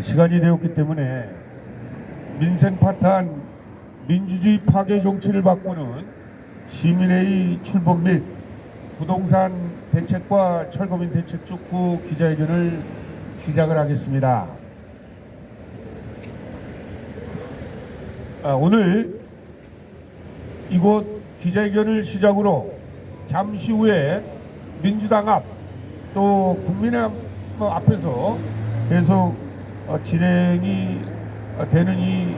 시간이 되었기 때문에 민생 파탄 민주주의 파괴 정치를 바꾸는 시민회의 출범 및 부동산 대책과 철거민 대책 촉구 기자회견을 시작을 하겠습니다. 오늘 이곳 기자회견을 시작으로 잠시 후에 민주당 앞 또 국민의힘 앞에서 계속 진행이 되는 이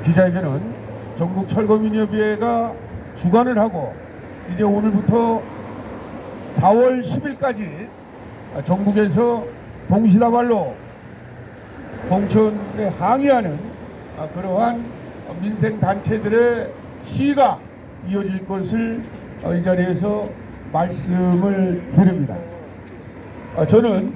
기자회견은 전국 철거민협의회가 주관을 하고 이제 오늘부터 4월 10일까지 전국에서 동시다발로 공천에 항의하는 그러한 민생단체들의 시위가 이어질 것을 이 자리에서 말씀을 드립니다. 저는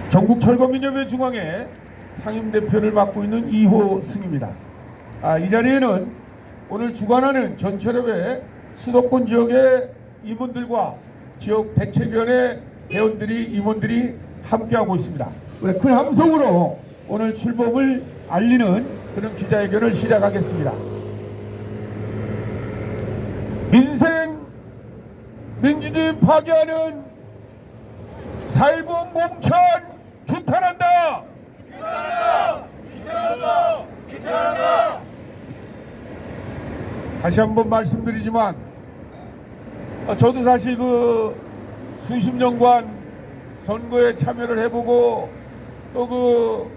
전국철거민협회 중앙회 상임대표를 맡고 있는 이호승입니다. 이 자리에는 오늘 주관하는 전철협회 수도권 지역의 임원들과 지역 대책위원회 회원들이 임원들이 함께하고 있습니다. 큰 함성으로 오늘 출범을 알리는 그런 기자회견을 시작하겠습니다. 민주주의 파괴하는 4.10 공천 규탄한다! 규탄한다! 다시 한번 말씀드리지만 저도 사실 수십 년간 선거에 참여를 해보고 또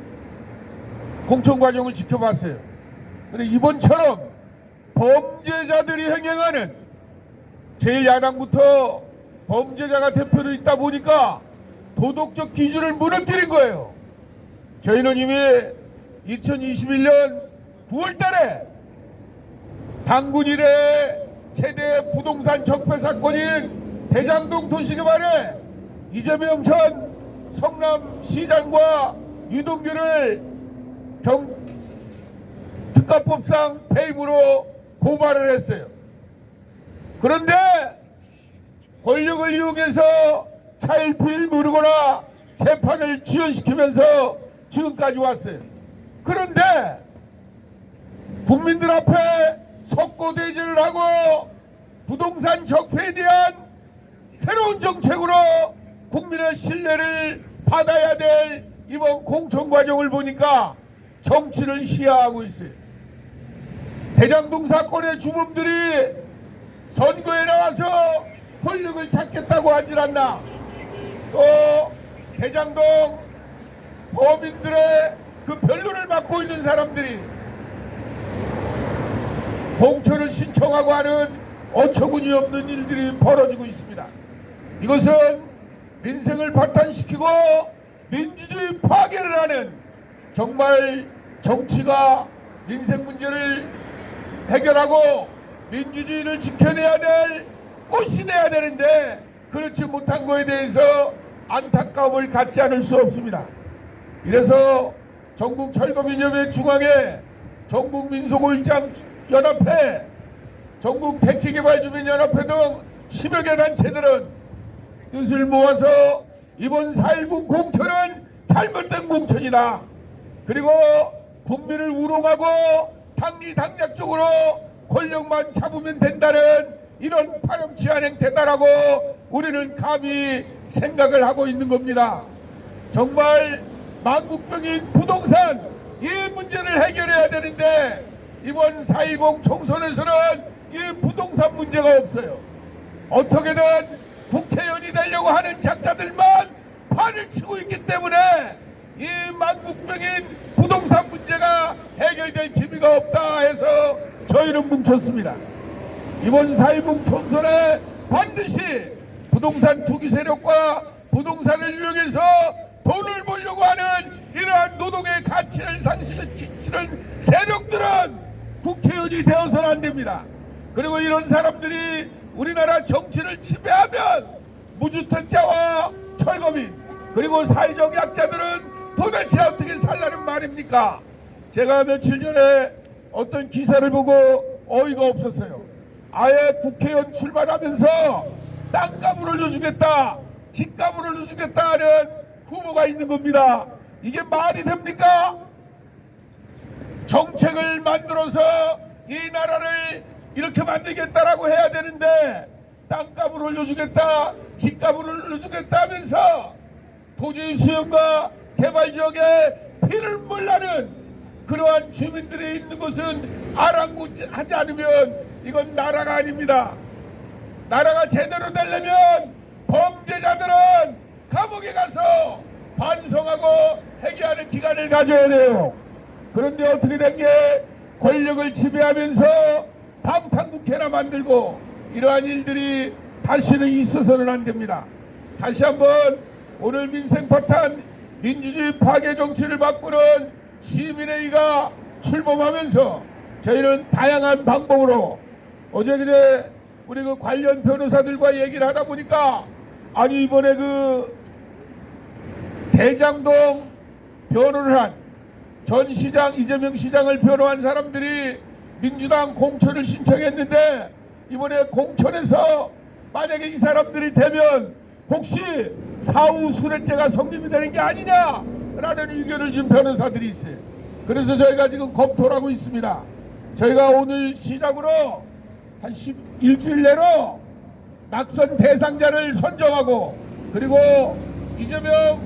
공천 과정을 지켜봤어요. 근데 이번처럼 범죄자들이 행행하는 제1야당부터 범죄자가 대표로 있다 보니까 도덕적 기준을 무너뜨린 거예요. 저희는 이미 2021년 9월 달에 당군 이래 최대 부동산 적폐 사건인 대장동 도시개발에 이재명 전 성남시장과 유동규를 특가법상 배임으로 고발을 했어요. 그런데 권력을 이용해서 차일피일 모르거나 재판을 지연시키면서 지금까지 왔어요. 그런데 국민들 앞에 석고대죄를 하고 부동산 적폐에 대한 새로운 정책으로 국민의 신뢰를 받아야 될 이번 공천 과정을 보니까 정치를 희화하고 있어요. 대장동 사건의 주범들이 선거에 나와서 권력을 찾겠다고 하질 않나. 또 대장동 범인들의 그 변론을 맡고 있는 사람들이 공천을 신청하고 하는 어처구니 없는 일들이 벌어지고 있습니다. 이것은 민생을 파탄시키고 민주주의 파괴를 하는, 정말 정치가 민생 문제를 해결하고 민주주의를 지켜내야 될 꽃이 돼야 되는데 그렇지 못한 것에 대해서 안타까움을 갖지 않을 수 없습니다. 이래서 전국철거민협회 중앙회, 전국민속올장연합회, 전국택지개발주민연합회 등 10여 개 단체들은 뜻을 모아서 이번 4.19 공천은 잘못된 공천이다. 그리고 국민을 우롱하고 당리당략적으로 권력만 잡으면 된다는 이런 파렴치한 행태다라고 우리는 감히 생각을 하고 있는 겁니다. 정말 만국병인 부동산 이 문제를 해결해야 되는데 이번 4.20 총선에서는 이 부동산 문제가 없어요. 어떻게든 국회의원이 되려고 하는 작자들만 판을 치고 있기 때문에 이 만국병인 부동산 문제가 해결될 기미가 없다 해서 저희는 뭉쳤습니다. 이번 4.20 총선에 반드시 부동산 투기 세력과 부동산을 이용해서 돈을 벌려고 하는 이러한 노동의 가치를 상실시키는 세력들은 국회의원이 되어서는 안 됩니다. 그리고 이런 사람들이 우리나라 정치를 지배하면 무주택자와 철거민 그리고 사회적 약자들은 도대체 어떻게 살라는 말입니까? 제가 며칠 전에 어떤 기사를 보고 어이가 없었어요. 아예 국회의원 출마하면서 땅값을 올려주겠다, 집값을 올려주겠다 하는 후보가 있는 겁니다. 이게 말이 됩니까? 정책을 만들어서 이 나라를 이렇게 만들겠다라고 해야 되는데 땅값을 올려주겠다, 집값을 올려주겠다 하면서 토지 수용과 개발지역에 피를 몰라는 그러한 주민들이 있는 곳은 아랑곳하지 않으면 이건 나라가 아닙니다. 나라가 제대로 되려면 범죄자들은 감옥에 가서 반성하고 회개하는 기간을 가져야 돼요. 그런데 어떻게 된 게 권력을 지배하면서 방탄국회나 만들고 이러한 일들이 다시는 있어서는 안 됩니다. 다시 한번 오늘 민생파탄 민주주의 파괴 정치를 바꾸는 시민회의가 출범하면서 저희는 다양한 방법으로 어제 그제 우리 그 관련 변호사들과 얘기를 하다 보니까 아니 이번에 그 대장동 변호를 한 전 시장 이재명 시장을 변호한 사람들이 민주당 공천을 신청했는데 이번에 공천에서 만약에 이 사람들이 되면 혹시 사후순회죄가 성립이 되는 게 아니냐라는 의견을 준 변호사들이 있어요. 그래서 저희가 지금 검토를 하고 있습니다. 저희가 오늘 시작으로 한 일주일 내로 낙선 대상자를 선정하고 그리고 이재명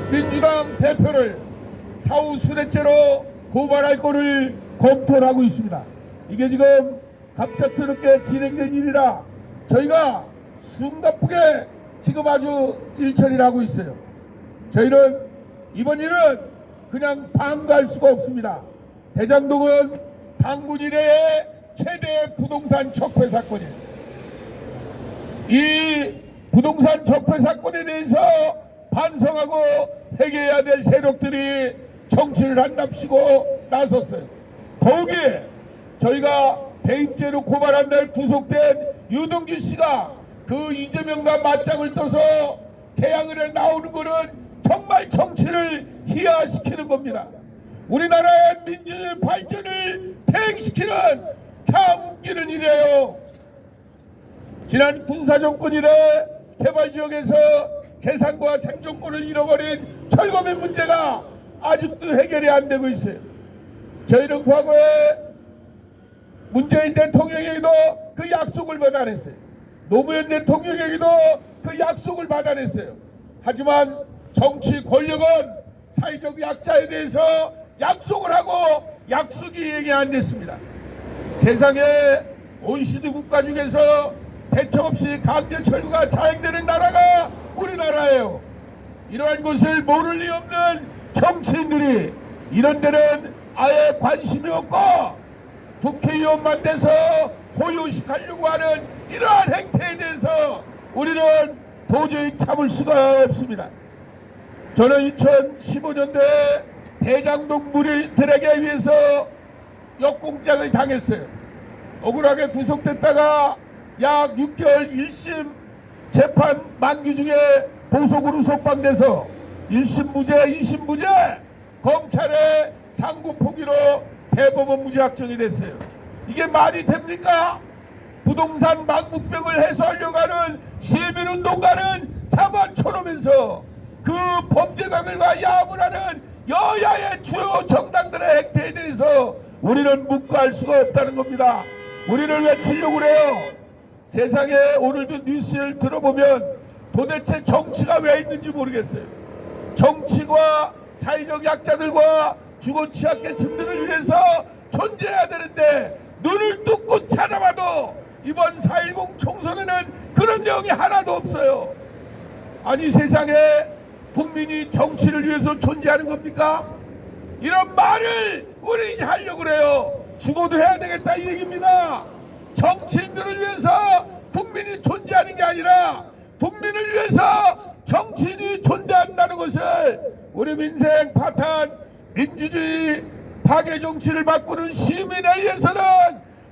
민주당 대표를 사후순회죄로 고발할 거를 검토를 하고 있습니다. 이게 지금 갑작스럽게 진행된 일이라 저희가 숨가쁘게 지금 아주 일처리를 하고 있어요. 저희는 이번 일은 그냥 방관할 수가 없습니다. 대장동은 당군 이래의 최대 부동산 적폐 사건이에요. 이 부동산 적폐 사건에 대해서 반성하고 회개해야 될 세력들이 정치를 한답시고 나섰어요. 거기에 저희가 배임죄로 고발한 날 구속된 유동규 씨가 그 이재명과 맞짱을 떠서 태양을에 나오는 거는 정말 정치를 희화시키는 겁니다. 우리나라의 민주주의 발전을 폐기시키는 참 웃기는 일이에요. 지난 군사정권 이래 개발지역에서 재산과 생존권을 잃어버린 철거민 문제가 아직도 해결이 안 되고 있어요. 저희는 과거에 문재인 대통령에게도 그 약속을 받아냈어요. 노무현 대통령에게도 그 약속을 받아냈어요. 하지만 정치 권력은 사회적 약자에 대해서 약속을 하고 약속이 이행이 안 됐습니다. 세상에 OECD 국가 중에서 대책 없이 강제 철거가 자행되는 나라가 우리나라예요. 이러한 것을 모를 리 없는 정치인들이 이런 데는 아예 관심이 없고 국회의원만 돼서 고요식하려고 하는 이러한 행태에 대해서 우리는 도저히 참을 수가 없습니다. 저는 2015년도에 대장동 무리들에게 의해서 역공장을 당했어요. 억울하게 구속됐다가 약 6개월 1심 재판 만기 중에 보석으로 석방돼서 1심 무죄, 2심 무죄, 검찰의 상고 포기로 대법원 무죄 확정이 됐어요. 이게 말이 됩니까? 부동산 망국병을 해소하려고 하는 시민운동가는 잡아쳐놓으면서 그 범죄자들과 야합을 하는 여야의 주요 정당들의 행태에 대해서 우리는 묵과할 수가 없다는 겁니다. 우리를 외치려고 그래요. 세상에 오늘도 뉴스를 들어보면 도대체 정치가 왜 있는지 모르겠어요. 정치가 사회적 약자들과 주거 취약계층들을 위해서 존재해야 되는데 눈을 뚫고 찾아봐도 이번 4.10 총선에는 그런 내용이 하나도 없어요. 아니 세상에 국민이 정치를 위해서 존재하는 겁니까? 이런 말을 우리 이제 하려고 그래요. 죽어도 해야 되겠다 이 얘기입니다. 정치인들을 위해서 국민이 존재하는 게 아니라 국민을 위해서 정치인이 존재한다는 것을 우리 민생 파탄 민주주의 파괴 정치를 바꾸는 시민에 의해서는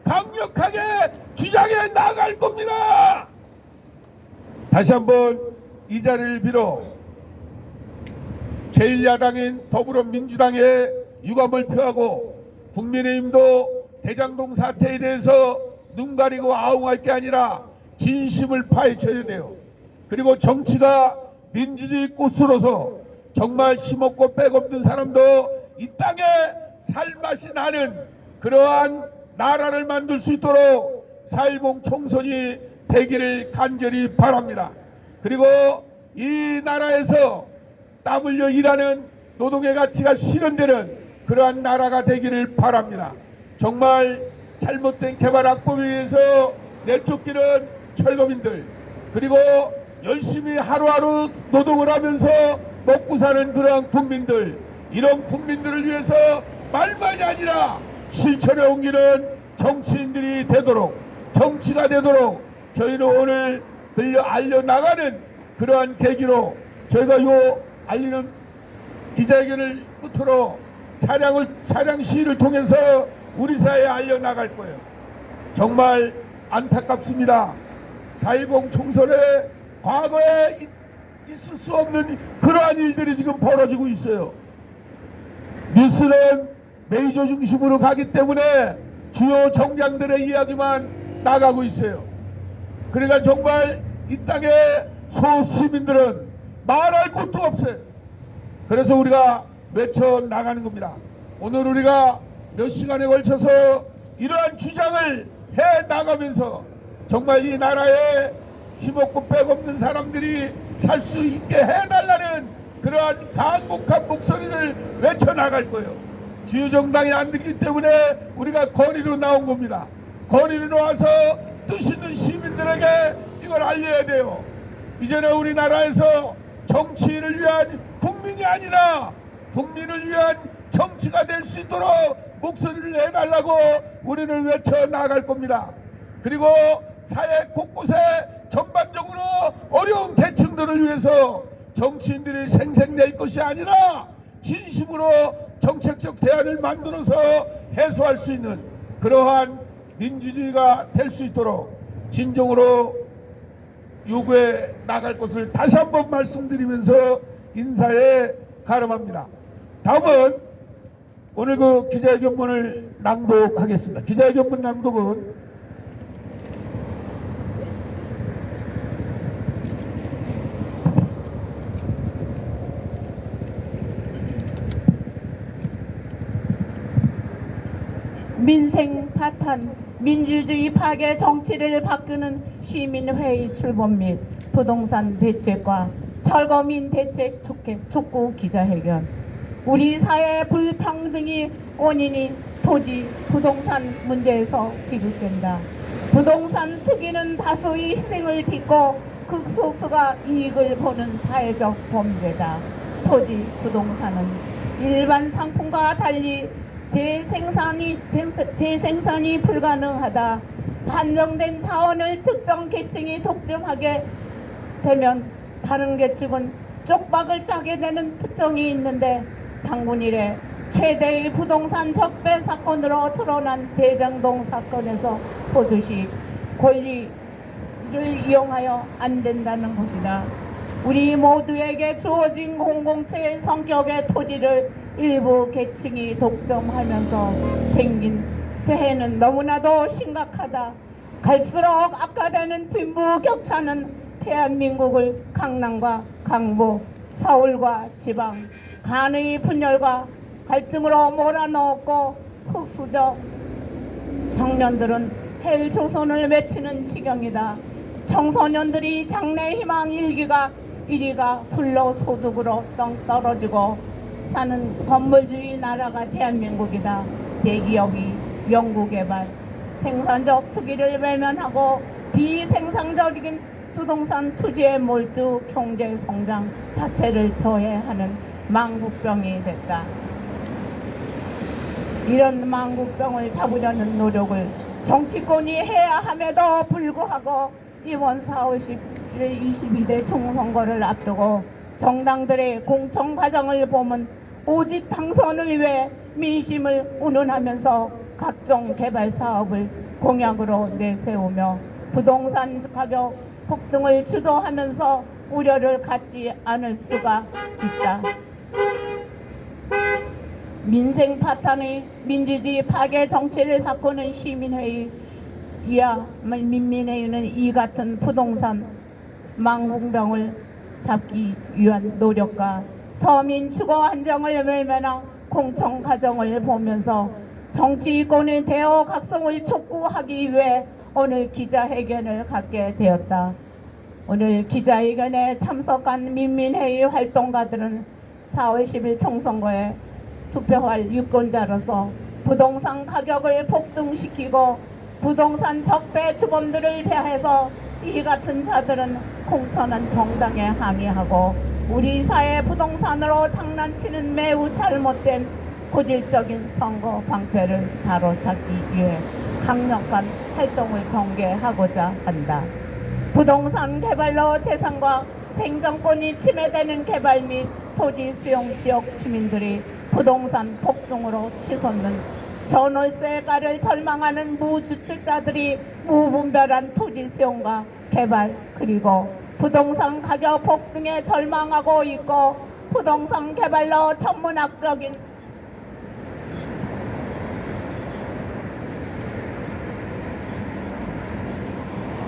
강력하게 주장해 나갈 겁니다. 다시 한번 이 자리를 빌어 제1야당인 더불어민주당의 유감을 표하고 국민의힘도 대장동 사태에 대해서 눈 가리고 아웅할 게 아니라 진심을 파헤쳐야 돼요. 그리고 정치가 민주주의 꽃으로서 정말 힘없고 백없는 사람도 이 땅에 살맛이 나는 그러한 나라를 만들 수 있도록 4.10 총선이 되기를 간절히 바랍니다. 그리고 이 나라에서 땀 흘려 일하는 노동의 가치가 실현되는 그러한 나라가 되기를 바랍니다. 정말 잘못된 개발 악법에 의해서 내쫓기는 철거민들, 그리고 열심히 하루하루 노동을 하면서 먹고 사는 그러한 국민들, 이런 국민들을 위해서 말만이 아니라 실천에 옮기는 정치인들이 되도록, 정치가 되도록 저희는 오늘 알려나가는 그러한 계기로 저희가 요 알리는 기자회견을 끝으로 차량 시위를 통해서 우리 사회에 알려나갈 거예요. 정말 안타깝습니다. 4.10 총선에 과거에 있을 수 없는 그러한 일들이 지금 벌어지고 있어요. 뉴스는 메이저 중심으로 가기 때문에 주요 정장들의 이야기만 나가고 있어요. 그러니까 정말 이 땅의 소시민들은 말할 것도 없어요. 그래서 우리가 외쳐 나가는 겁니다. 오늘 우리가 몇 시간에 걸쳐서 이러한 주장을 해 나가면서 정말 이 나라에 힘없고 백없는 사람들이 살 수 있게 해달라는 그러한 강곡한 목소리를 외쳐 나갈 거예요. 주요 정당이 안 듣기 때문에 우리가 거리로 나온 겁니다. 거리로 나와서 뜻 있는 시민들에게 이걸 알려야 돼요. 이제는 우리나라에서 정치인을 위한 국민이 아니라 국민을 위한 정치가 될 수 있도록 목소리를 내달라고 우리는 외쳐 나갈 겁니다. 그리고 사회 곳곳에 전반적으로 어려운 계층들을 위해서 정치인들이 생색낼 것이 아니라 진심으로 정책적 대안을 만들어서 해소할 수 있는 그러한 민주주의가 될 수 있도록 진정으로 요구해 나갈 것을 다시 한번 말씀드리면서 인사에 가름합니다. 다음은 오늘 그 기자회견문을 낭독하겠습니다. 기자회견문 낭독은 민생 파탄, 민주주의 파괴 정치를 바꾸는 시민회의 출범 및 부동산 대책과 철거민 대책 촉구 기자회견. 우리 사회 불평등이 원인이 토지, 부동산 문제에서 비롯된다. 부동산 투기는 다수의 희생을 딛고 극소수가 이익을 보는 사회적 범죄다. 토지, 부동산은 일반 상품과 달리 재생산이 불가능하다. 한정된 자원을 특정 계층이 독점하게 되면 다른 계층은 쪽박을 짜게 되는 특징이 있는데 당군 이래 최대의 부동산 적배 사건으로 드러난 대장동 사건에서 보듯이 권리를 이용하여 안 된다는 것이다. 우리 모두에게 주어진 공공체의 성격의 토지를 일부 계층이 독점하면서 생긴 폐해는 너무나도 심각하다. 갈수록 악화되는 빈부격차는 대한민국을 강남과 강북, 서울과 지방, 간의 분열과 갈등으로 몰아넣었고 흑수저 청년들은 헬조선을 외치는 지경이다. 청소년들이 장래희망 일기가 불로소득으로 떨어지고 사는 건물주의 나라가 대한민국이다. 대기업이 연구개발, 생산적 투기를 외면하고 비생산적인 부동산 투지에 몰두 경제 성장 자체를 저해하는 망국병이 됐다. 이런 망국병을 잡으려는 노력을 정치권이 해야 함에도 불구하고 이번 4월 10일 22대 총선거를 앞두고 정당들의 공천 과정을 보면 오직 당선을 위해 민심을 운운하면서 각종 개발 사업을 공약으로 내세우며 부동산 가격 폭등을 주도하면서 우려를 갖지 않을 수가 있다. 민생 파탄의 민주주의 파괴 정치를 바꾸는 시민회의 이하 민민회의는 이 같은 부동산 망국병을 잡기 위한 노력과 서민 주거 안정을 외면한 공청 과정을 보면서 정치권의 대어 각성을 촉구하기 위해 오늘 기자회견을 갖게 되었다. 오늘 기자회견에 참석한 민민회의 활동가들은 4월 10일 총선거에 투표할 유권자로서 부동산 가격을 폭등시키고 부동산 적폐 주범들을 대해서 이 같은 자들은 공천한 정당에 항의하고 우리 사회 부동산으로 장난치는 매우 잘못된 고질적인 선거 방패를 바로잡기 위해 강력한 활동을 전개하고자 한다. 부동산 개발로 재산과 생존권이 침해되는 개발 및 토지 수용 지역 주민들이 부동산 폭등으로 치솟는 전월세가를 절망하는 무주택자들이 무분별한 토지 수용과 개발 그리고 부동산 가격 폭등에 절망하고 있고 부동산 개발로 천문학적인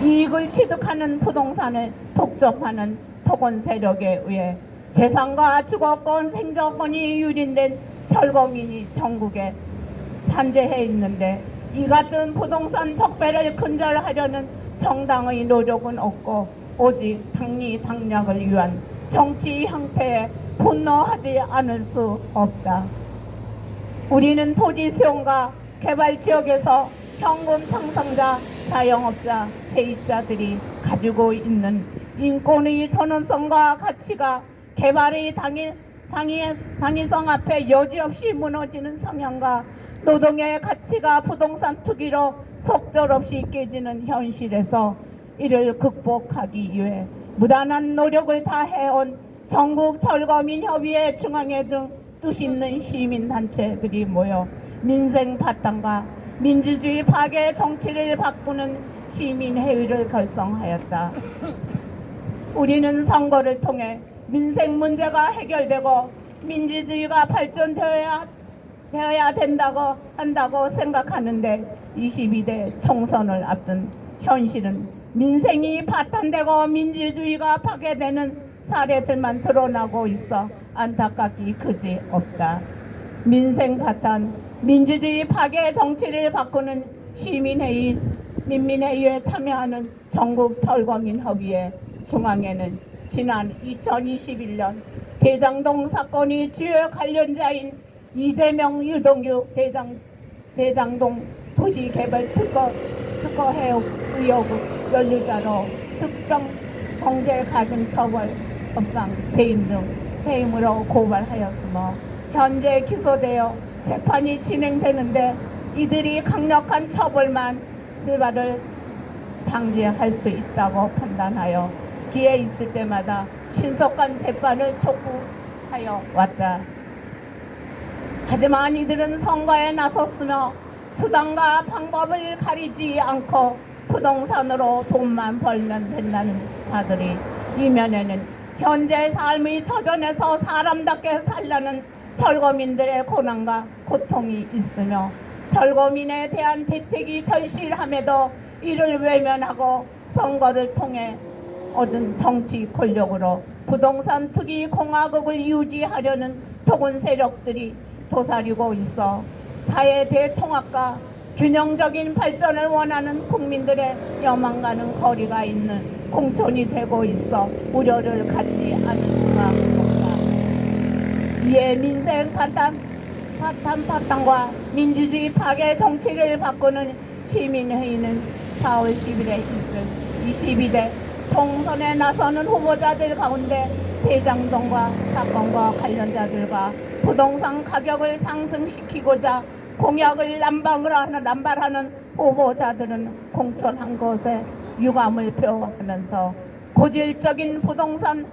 이익을 취득하는 부동산을 독점하는 토건 세력에 의해 재산과 주거권 생존권이 유린된 철거민이 전국에 산재해 있는데 이 같은 부동산 적폐를 근절하려는 정당의 노력은 없고 오직 당리당략을 위한 정치 형태에 분노하지 않을 수 없다. 우리는 토지 수용과 개발 지역에서 현금 창성자, 자영업자, 세입자들이 가지고 있는 인권의 존엄성과 가치가 개발의 당위성 앞에 여지없이 무너지는 성향과 노동의 가치가 부동산 투기로 속절없이 깨지는 현실에서 이를 극복하기 위해 무단한 노력을 다해온 전국 철거민협의회 중앙회 등 뜻 있는 시민단체들이 모여 민생 바탕과 민주주의 파괴 정치를 바꾸는 시민회의를 결성하였다. 우리는 선거를 통해 민생 문제가 해결되고 민주주의가 발전되어야 한다고 생각하는데 22대 총선을 앞둔 현실은 민생이 파탄되고 민주주의가 파괴되는 사례들만 드러나고 있어 안타깝기 그지 없다. 민생 파탄, 민주주의 파괴 정치를 바꾸는 시민회의, 민민회의에 참여하는 전국 철거민협의회 중앙회는 지난 2021년 대장동 사건이 주요 관련자인 이재명, 유동규 대장동 도시개발 특허 의혹 연루자로 특정 공제가중처벌법상 배임 등 해임으로 고발하였으며 현재 기소되어 재판이 진행되는데 이들이 강력한 처벌만 재발을 방지할 수 있다고 판단하여 기회 있을 때마다 신속한 재판을 촉구하여 왔다. 하지만 이들은 선거에 나섰으며 수단과 방법을 가리지 않고 부동산으로 돈만 벌면 된다는 자들이 이면에는 현재 삶의 터전에서 사람답게 살려는 철거민들의 고난과 고통이 있으며 철거민에 대한 대책이 절실함에도 이를 외면하고 선거를 통해 얻은 정치 권력으로 부동산 투기 공화국을 유지하려는 토군 세력들이 도사리고 있어 사회 대통합과 균형적인 발전을 원하는 국민들의 여망과는 거리가 있는 공천이 되고 있어 우려를 갖지 않을 수가 없다. 이에 민생 파탄과 민주주의 파괴 정치를 바꾸는 시민회의는 4월 10일에 있을 22대 총선에 나서는 후보자들 가운데 대장동과 사건과 관련자들과 부동산 가격을 상승시키고자 공약을 남발하는 후보자들은 공천한 것에 유감을 표하면서 고질적인 부동산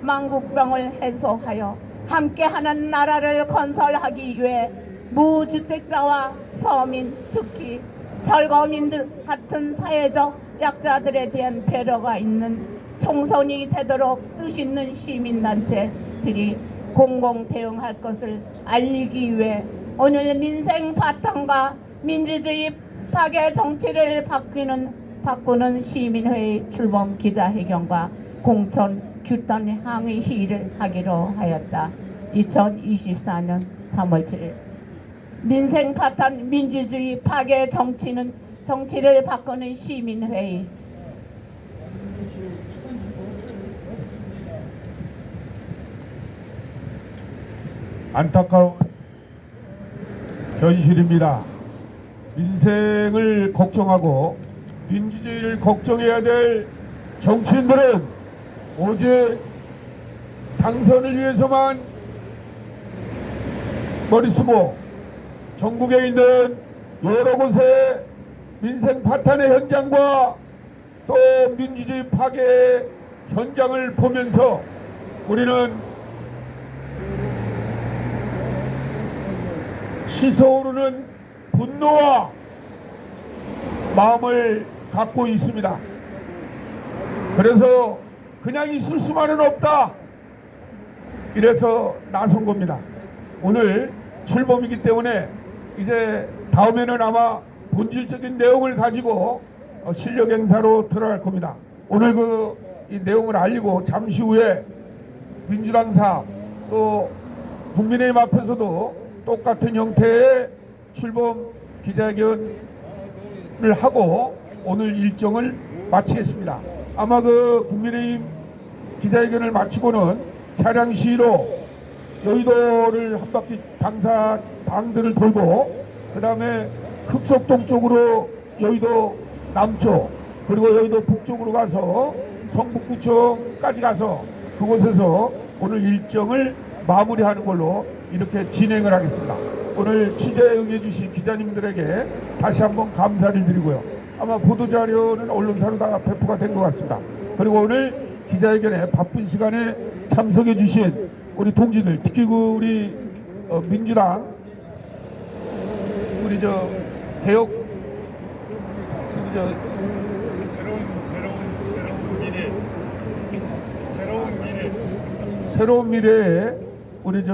망국병을 해소하여 함께하는 나라를 건설하기 위해 무주택자와 서민, 특히 철거민들 같은 사회적 약자들에 대한 배려가 있는 총선이 되도록 뜻 있는 시민단체들이 공공 대응할 것을 알리기 위해 오늘 민생 바탕과 민주주의 파괴 정치를 바꾸는 시민회의 출범 기자회견과 공천 규탄 항의 시위를 하기로 하였다. 2024년 3월 7일 민생 파탄 민주주의 파괴 정치를 바꾸는 시민회의. 안타까운 현실입니다. 민생을 걱정하고 민주주의를 걱정해야 될 정치인들은 오직 당선을 위해서만 머리 쓰고 전국에 있는 여러 곳의 민생 파탄의 현장과 또 민주주의 파괴 현장을 보면서 우리는 치솟아오르는 분노와 마음을 갖고 있습니다. 그래서 그냥 있을 수만은 없다. 이래서 나선 겁니다. 오늘 출범이기 때문에 이제 다음에는 아마 본질적인 내용을 가지고 실력 행사로 들어갈 겁니다. 오늘 이 내용을 알리고 잠시 후에 민주당사 또 국민의힘 앞에서도 똑같은 형태의 출범 기자회견을 하고 오늘 일정을 마치겠습니다. 아마 국민의힘 기자회견을 마치고는 차량 시위로 여의도를 한 바퀴 당들을 돌고 그 다음에 흑석동 쪽으로 여의도 남쪽 그리고 여의도 북쪽으로 가서 성북구청까지 가서 그곳에서 오늘 일정을 마무리하는 걸로 이렇게 진행을 하겠습니다. 오늘 취재에 응해주신 기자님들에게 다시 한번 감사를 드리고요. 아마 보도자료는 언론사로 다 배포가 된 것 같습니다. 그리고 오늘 기자회견에 바쁜 시간에 참석해 주신 우리 동지들, 특히 우리 민주당 우리 개혁 새로운 미래에 우리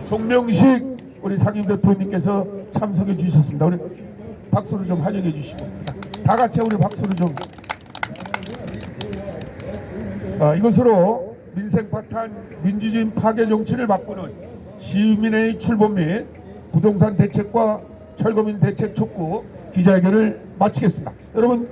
송명식 우리 상임 대표님께서 참석해 주셨습니다. 우리 박수로 좀 환영해 주시고 다 같이 우리 박수로 좀. 이것으로 민생 파탄 민주주의 파괴 정치를 바꾸는 시민의 출범 및 부동산 대책과 철거민 대책 촉구 기자회견을 마치겠습니다. 여러분